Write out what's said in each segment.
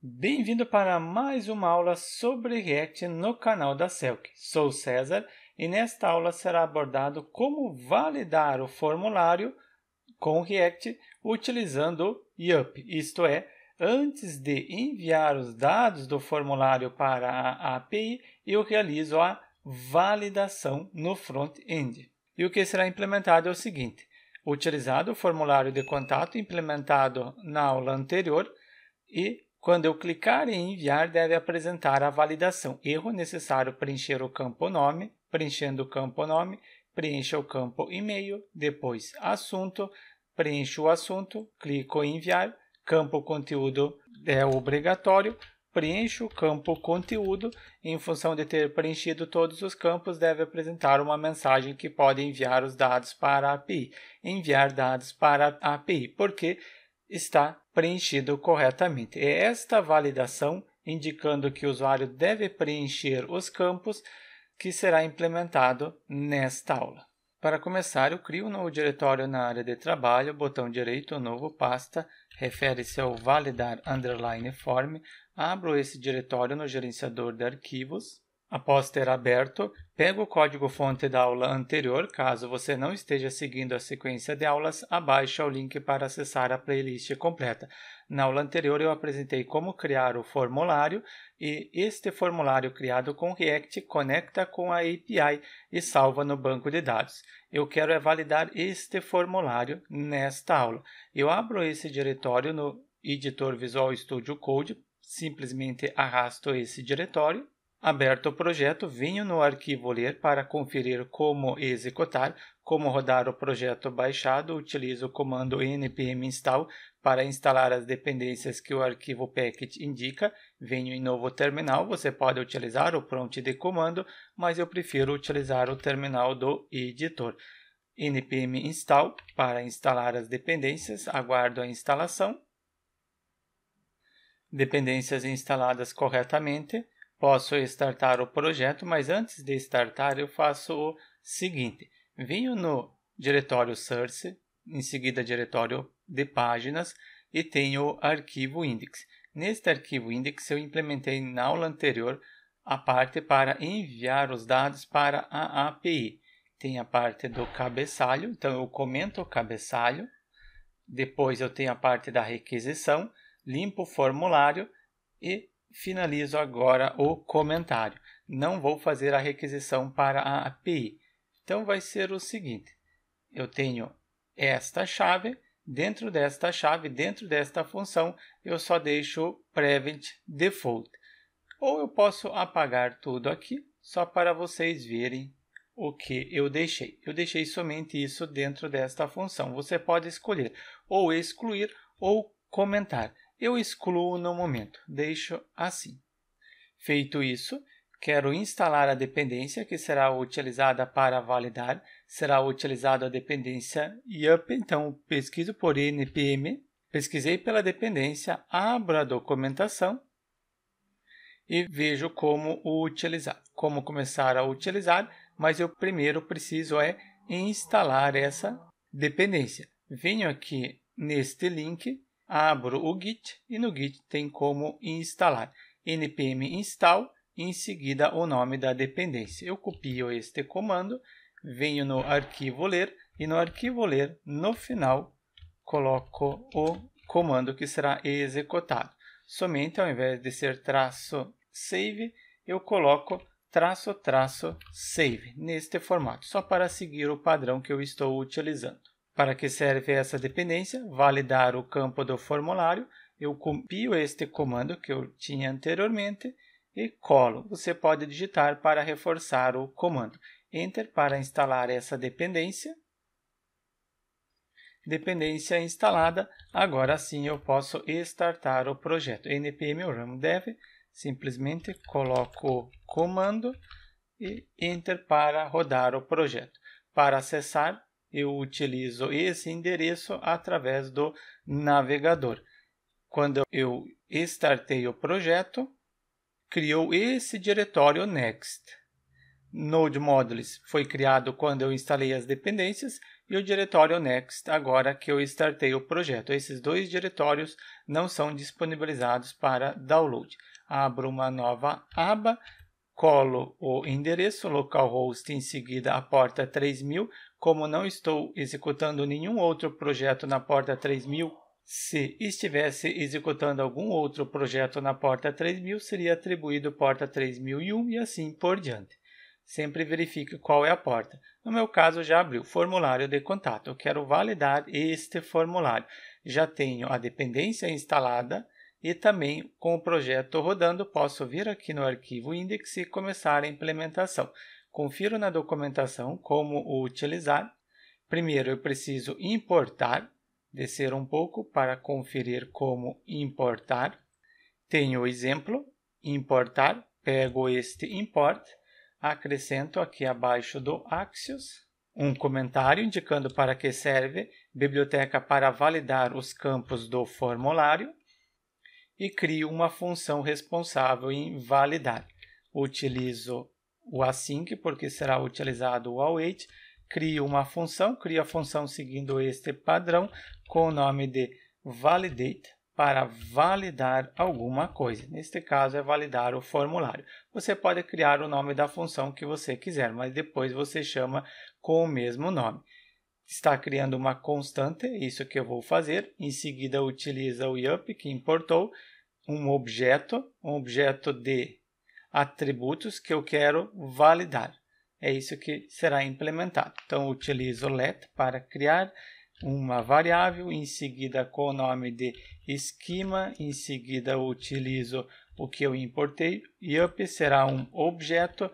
Bem-vindo para mais uma aula sobre React no canal da Selk. Sou César e nesta aula será abordado como validar o formulário com React utilizando YUP, isto é, antes de enviar os dados do formulário para a API, eu realizo a validação no front-end. E o que será implementado é o seguinte: utilizado o formulário de contato implementado na aula anterior e quando eu clicar em enviar, deve apresentar a validação. Erro necessário preencher o campo nome. Preenchendo o campo nome, preencha o campo e-mail, depois assunto, preencho o assunto, clico em enviar, campo conteúdo é obrigatório, preencho o campo conteúdo. Em função de ter preenchido todos os campos, deve apresentar uma mensagem que pode enviar os dados para a API. Enviar dados para a API, porque está preenchido corretamente. É esta validação, indicando que o usuário deve preencher os campos, que será implementado nesta aula. Para começar, eu crio um novo diretório na área de trabalho, botão direito, novo pasta, refere-se ao validar _form, abro esse diretório no gerenciador de arquivos. Após ter aberto, pego o código-fonte da aula anterior. Caso você não esteja seguindo a sequência de aulas, abaixa o link para acessar a playlist completa. Na aula anterior, eu apresentei como criar o formulário e este formulário criado com React conecta com a API e salva no banco de dados. Eu quero validar este formulário nesta aula. Eu abro esse diretório no editor Visual Studio Code, simplesmente arrasto esse diretório. Aberto o projeto, venho no arquivo ler para conferir como executar, como rodar o projeto baixado. Utilizo o comando npm install para instalar as dependências que o arquivo package indica. Venho em novo terminal, você pode utilizar o prompt de comando, mas eu prefiro utilizar o terminal do editor. npm install para instalar as dependências, aguardo a instalação. Dependências instaladas corretamente. Posso startar o projeto, mas antes de startar eu faço o seguinte: venho no diretório source, em seguida diretório de páginas e tenho o arquivo index. Neste arquivo index eu implementei na aula anterior a parte para enviar os dados para a API. Tem a parte do cabeçalho, então eu comento o cabeçalho, depois eu tenho a parte da requisição, limpo o formulário e finalizo agora o comentário. Não vou fazer a requisição para a API. Então vai ser o seguinte: eu tenho esta chave, dentro desta função, eu só deixo prevent default. Ou eu posso apagar tudo aqui, só para vocês verem o que eu deixei. Eu deixei somente isso dentro desta função. Você pode escolher ou excluir ou comentar. Eu excluo no momento, deixo assim. Feito isso, quero instalar a dependência que será utilizada para validar. Será utilizada a dependência YUP, então pesquiso por npm, pesquisei pela dependência, abro a documentação e vejo como utilizar. Como começar a utilizar, mas eu primeiro preciso instalar essa dependência. Venho aqui neste link, abro o Git e no Git tem como instalar. npm install e em seguida o nome da dependência. Eu copio este comando, venho no arquivo ler e no arquivo ler, no final, coloco o comando que será executado. Somente ao invés de ser "-save", eu coloco "-save" neste formato, só para seguir o padrão que eu estou utilizando. Para que serve essa dependência? Validar o campo do formulário. Eu copio este comando que eu tinha anteriormente e colo. Você pode digitar para reforçar o comando. Enter para instalar essa dependência. Dependência instalada. Agora sim eu posso startar o projeto. npm run dev. Simplesmente coloco o comando e Enter para rodar o projeto. Para acessar, eu utilizo esse endereço através do navegador. Quando eu startei o projeto, criou esse diretório next. Node Modules foi criado quando eu instalei as dependências e o diretório Next agora que eu startei o projeto. Esses dois diretórios não são disponibilizados para download. Abro uma nova aba, colo o endereço localhost, em seguida a porta 3000. Como não estou executando nenhum outro projeto na porta 3000, se estivesse executando algum outro projeto na porta 3000, seria atribuído porta 3001 e assim por diante. Sempre verifique qual é a porta. No meu caso, já abriu formulário de contato. Eu quero validar este formulário. Já tenho a dependência instalada e também com o projeto rodando, posso vir aqui no arquivo index e começar a implementação. Confiro na documentação como o utilizar. Primeiro, eu preciso importar. Descer um pouco para conferir como importar. Tenho o exemplo, importar, pego este import, acrescento aqui abaixo do Axios um comentário indicando para que serve, biblioteca para validar os campos do formulário e crio uma função responsável em validar. Utilizo o async porque será utilizado o await. Crio uma função, crio a função seguindo este padrão com o nome de validate para validar alguma coisa. Neste caso é validar o formulário. Você pode criar o nome da função que você quiser, mas depois você chama com o mesmo nome. Está criando uma constante, é isso que eu vou fazer. Em seguida utiliza o yup que importou um objeto de atributos que eu quero validar. É isso que será implementado. Então, utilizo let para criar uma variável, em seguida com o nome de esquema, em seguida utilizo o que eu importei, yup será um objeto,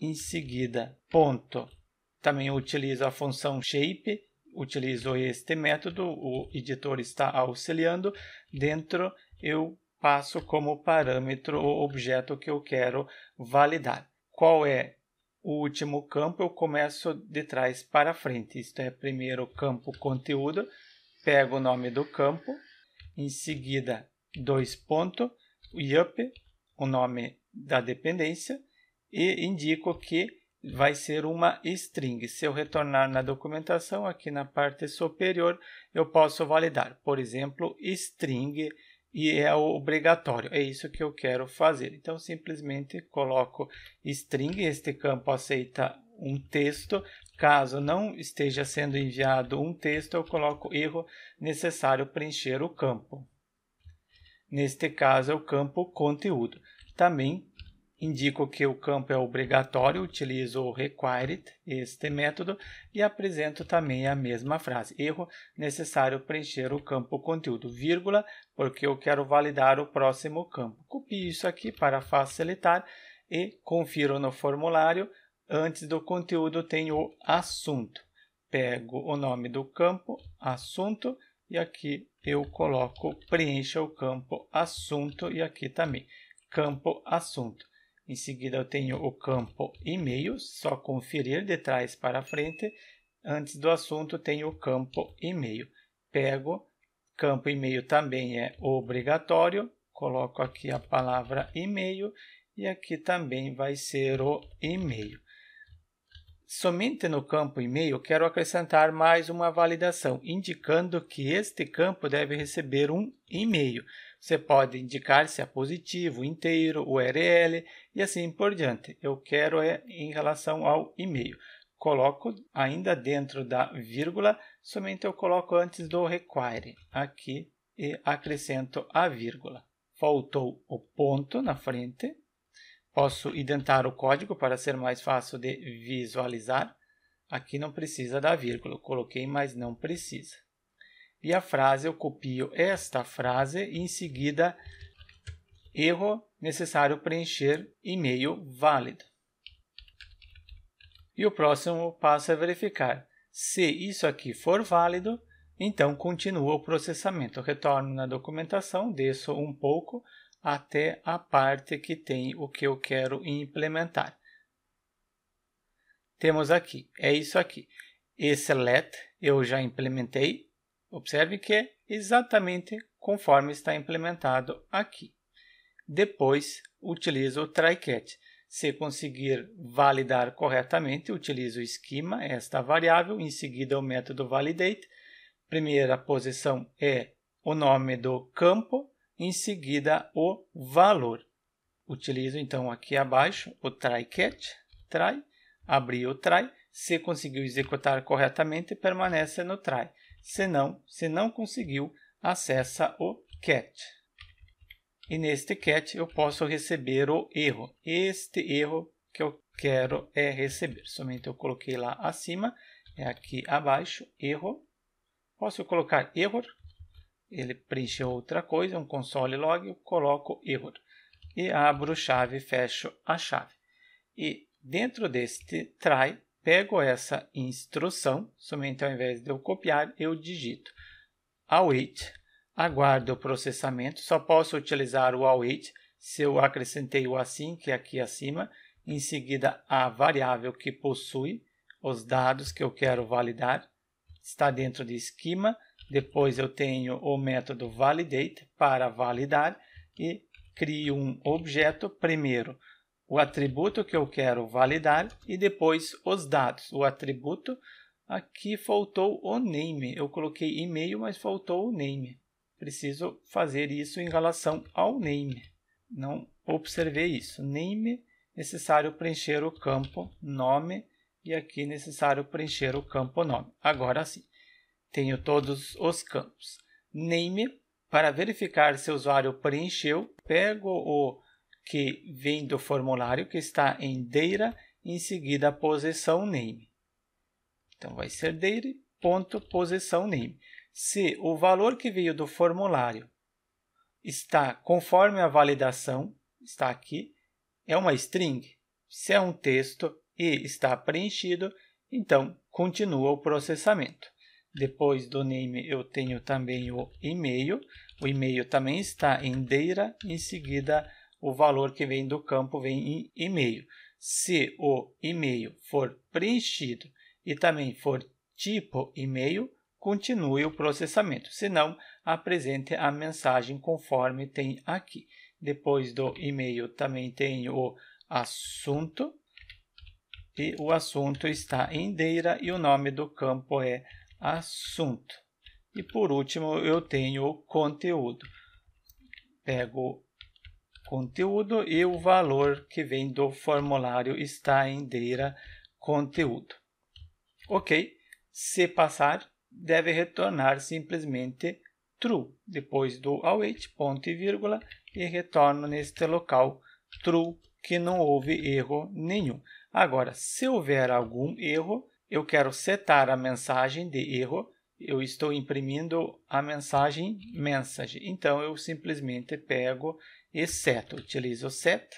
em seguida ponto. Também utilizo a função shape, utilizo este método, o editor está auxiliando, dentro eu passo como parâmetro o objeto que eu quero validar. Qual é o último campo? Eu começo de trás para frente. Isto é, primeiro campo conteúdo, pego o nome do campo, em seguida dois pontos, yup, o nome da dependência, e indico que vai ser uma string. Se eu retornar na documentação, aqui na parte superior, eu posso validar, por exemplo, string, e é obrigatório, é isso que eu quero fazer. Então, simplesmente coloco string, este campo aceita um texto. Caso não esteja sendo enviado um texto, eu coloco erro necessário preencher o campo. Neste caso, é o campo conteúdo. Também indico que o campo é obrigatório, utilizo o required, este método, e apresento também a mesma frase. Erro necessário preencher o campo conteúdo, vírgula, porque eu quero validar o próximo campo. Copio isso aqui para facilitar e confiro no formulário. Antes do conteúdo tem o assunto. Pego o nome do campo, assunto, e aqui eu coloco preencha o campo assunto e aqui também, campo assunto. Em seguida, eu tenho o campo e-mail, só conferir de trás para frente. Antes do assunto, tenho o campo e-mail. Pego, campo e-mail também é obrigatório. Coloco aqui a palavra e-mail e aqui também vai ser o e-mail. Somente no campo e-mail, quero acrescentar mais uma validação, indicando que este campo deve receber um e-mail. Você pode indicar se é positivo, inteiro, URL e assim por diante. Eu quero em relação ao e-mail. Coloco ainda dentro da vírgula, somente eu coloco antes do require aqui e acrescento a vírgula. Faltou o ponto na frente. Posso indentar o código para ser mais fácil de visualizar. Aqui não precisa da vírgula, eu coloquei, mas não precisa. E a frase, eu copio esta frase e em seguida, erro necessário preencher e-mail válido. E o próximo passo é verificar. Se isso aqui for válido, então continua o processamento. Eu retorno na documentação, desço um pouco até a parte que tem o que eu quero implementar. Temos aqui, é isso aqui. Esse let eu já implementei. Observe que é exatamente conforme está implementado aqui. Depois, utilizo o try-catch. Se conseguir validar corretamente, utilizo o esquema, esta variável, em seguida o método validate. Primeira posição é o nome do campo, em seguida o valor. Utilizo então aqui abaixo o try catch, try, abri o try. Se conseguiu executar corretamente, permanece no try. Se não conseguiu, acessa o catch. E neste catch eu posso receber o erro. Este erro que eu quero receber. Somente eu coloquei lá acima, é aqui abaixo, erro. Posso colocar error. Ele preencheu outra coisa, um console log, eu coloco error. E abro chave, fecho a chave. E dentro deste try, pego essa instrução, somente ao invés de eu copiar, eu digito await, aguardo o processamento, só posso utilizar o await se eu acrescentei o async aqui acima, em seguida a variável que possui os dados que eu quero validar, está dentro de esquema, depois eu tenho o método validate para validar e crio um objeto, primeiro o atributo que eu quero validar e depois os dados. O atributo, aqui faltou o name. Eu coloquei e-mail, mas faltou o name. Preciso fazer isso em relação ao name. Não observei isso. Name, necessário preencher o campo nome e aqui necessário preencher o campo nome. Agora sim, tenho todos os campos. Name, para verificar se o usuário preencheu, pego o que vem do formulário, que está em data, em seguida a posição name. Então, vai ser data.posição name. Se o valor que veio do formulário está conforme a validação, está aqui, é uma string. Se é um texto e está preenchido, então continua o processamento. Depois do name eu tenho também o e-mail. O e-mail também está em data, em seguida o valor que vem do campo vem em e-mail. Se o e-mail for preenchido e também for tipo e-mail, continue o processamento. Se não, apresente a mensagem conforme tem aqui. Depois do e-mail também tem o assunto. E o assunto está em data e o nome do campo é assunto. E por último, eu tenho o conteúdo. Pego conteúdo e o valor que vem do formulário está em data conteúdo. Ok, se passar, deve retornar simplesmente true, depois do await, ponto e vírgula, e retorno neste local true, que não houve erro nenhum. Agora, se houver algum erro, eu quero setar a mensagem de erro, eu estou imprimindo a mensagem message, então eu simplesmente pego e seto, utilizo set,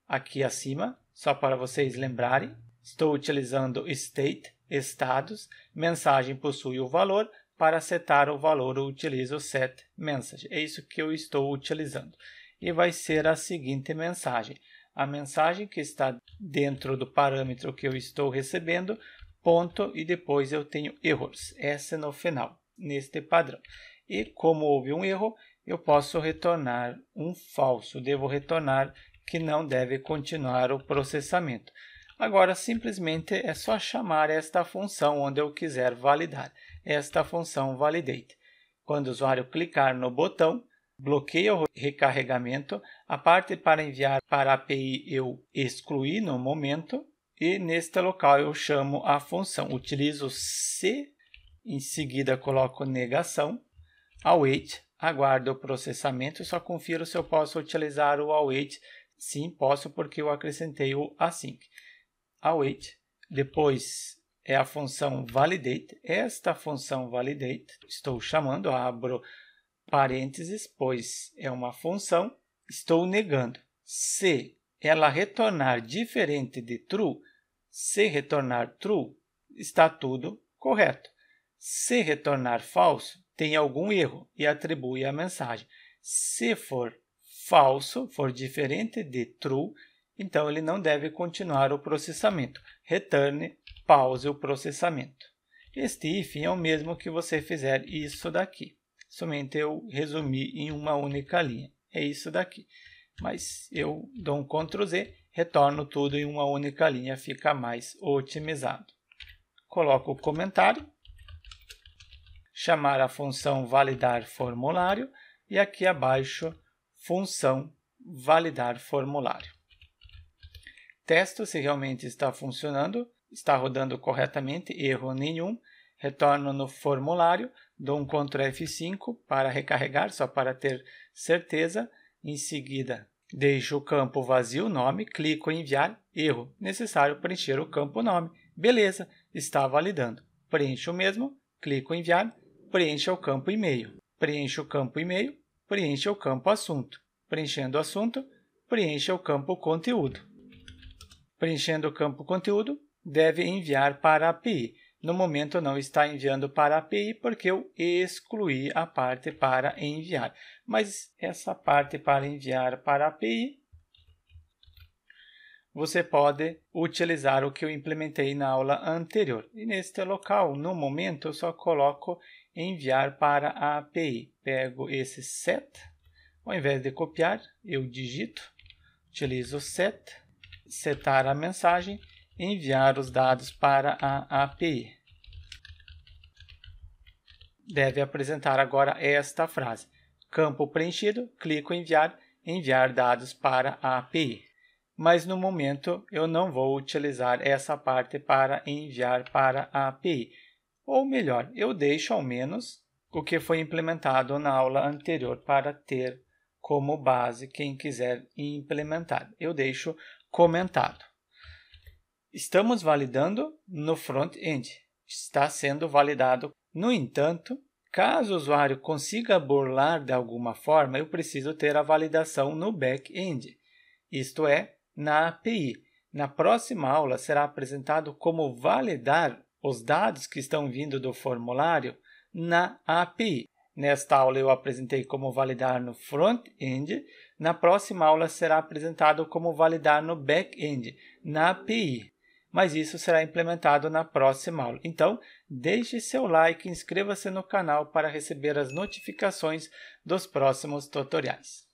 aqui acima, só para vocês lembrarem, estou utilizando state, estados, mensagem possui o valor, para setar o valor eu utilizo set message, é isso que eu estou utilizando. E vai ser a seguinte mensagem, a mensagem que está dentro do parâmetro que eu estou recebendo, ponto, e depois eu tenho errors, S no final, neste padrão. E como houve um erro, eu posso retornar um falso, devo retornar que não deve continuar o processamento. Agora, simplesmente é só chamar esta função onde eu quiser validar, esta função validate. Quando o usuário clicar no botão, bloqueia o recarregamento, a parte para enviar para a API eu excluí no momento, e neste local eu chamo a função, utilizo se, em seguida coloco negação, await, aguardo o processamento, só confiro se eu posso utilizar o await, sim posso porque eu acrescentei o async. Await, depois é a função validate, esta função validate, estou chamando, abro parênteses, pois é uma função, estou negando. Se ela retornar diferente de true, se retornar true, está tudo correto. Se retornar falso, tem algum erro e atribui a mensagem. Se for falso, for diferente de true, então ele não deve continuar o processamento. Returne, pause o processamento. Este if é o mesmo que você fizer isso daqui. Somente eu resumi em uma única linha. É isso daqui. mas eu dou um Ctrl Z, retorno tudo em uma única linha, fica mais otimizado. Coloco o comentário, chamar a função validar formulário e aqui abaixo função validar formulário. Testo se realmente está funcionando, está rodando corretamente, erro nenhum. Retorno no formulário, dou um Ctrl F5 para recarregar, só para ter certeza. Em seguida, deixo o campo vazio nome, clico em enviar, erro, necessário preencher o campo nome. Beleza, está validando. Preencho o mesmo, clico em enviar, preencha o campo e-mail. Preencho o campo e-mail, preencha o campo assunto. Preenchendo o assunto, preencha o campo conteúdo. Preenchendo o campo conteúdo, deve enviar para a API. No momento não está enviando para a API porque eu excluí a parte para enviar. Mas essa parte para enviar para a API, você pode utilizar o que eu implementei na aula anterior. E neste local, no momento, eu só coloco enviar para a API. Pego esse set, ao invés de copiar, eu digito, utilizo set, setar a mensagem, enviar os dados para a API. Deve apresentar agora esta frase. Campo preenchido, clico em enviar, enviar dados para a API. Mas no momento eu não vou utilizar essa parte para enviar para a API. Ou melhor, eu deixo ao menos o que foi implementado na aula anterior para ter como base quem quiser implementar. Eu deixo comentado. Estamos validando no front-end. Está sendo validado. No entanto, caso o usuário consiga burlar de alguma forma, eu preciso ter a validação no back-end, isto é, na API. Na próxima aula será apresentado como validar os dados que estão vindo do formulário na API. Nesta aula eu apresentei como validar no front-end. Na próxima aula será apresentado como validar no back-end, na API. Mas isso será implementado na próxima aula. Então, deixe seu like e inscreva-se no canal para receber as notificações dos próximos tutoriais.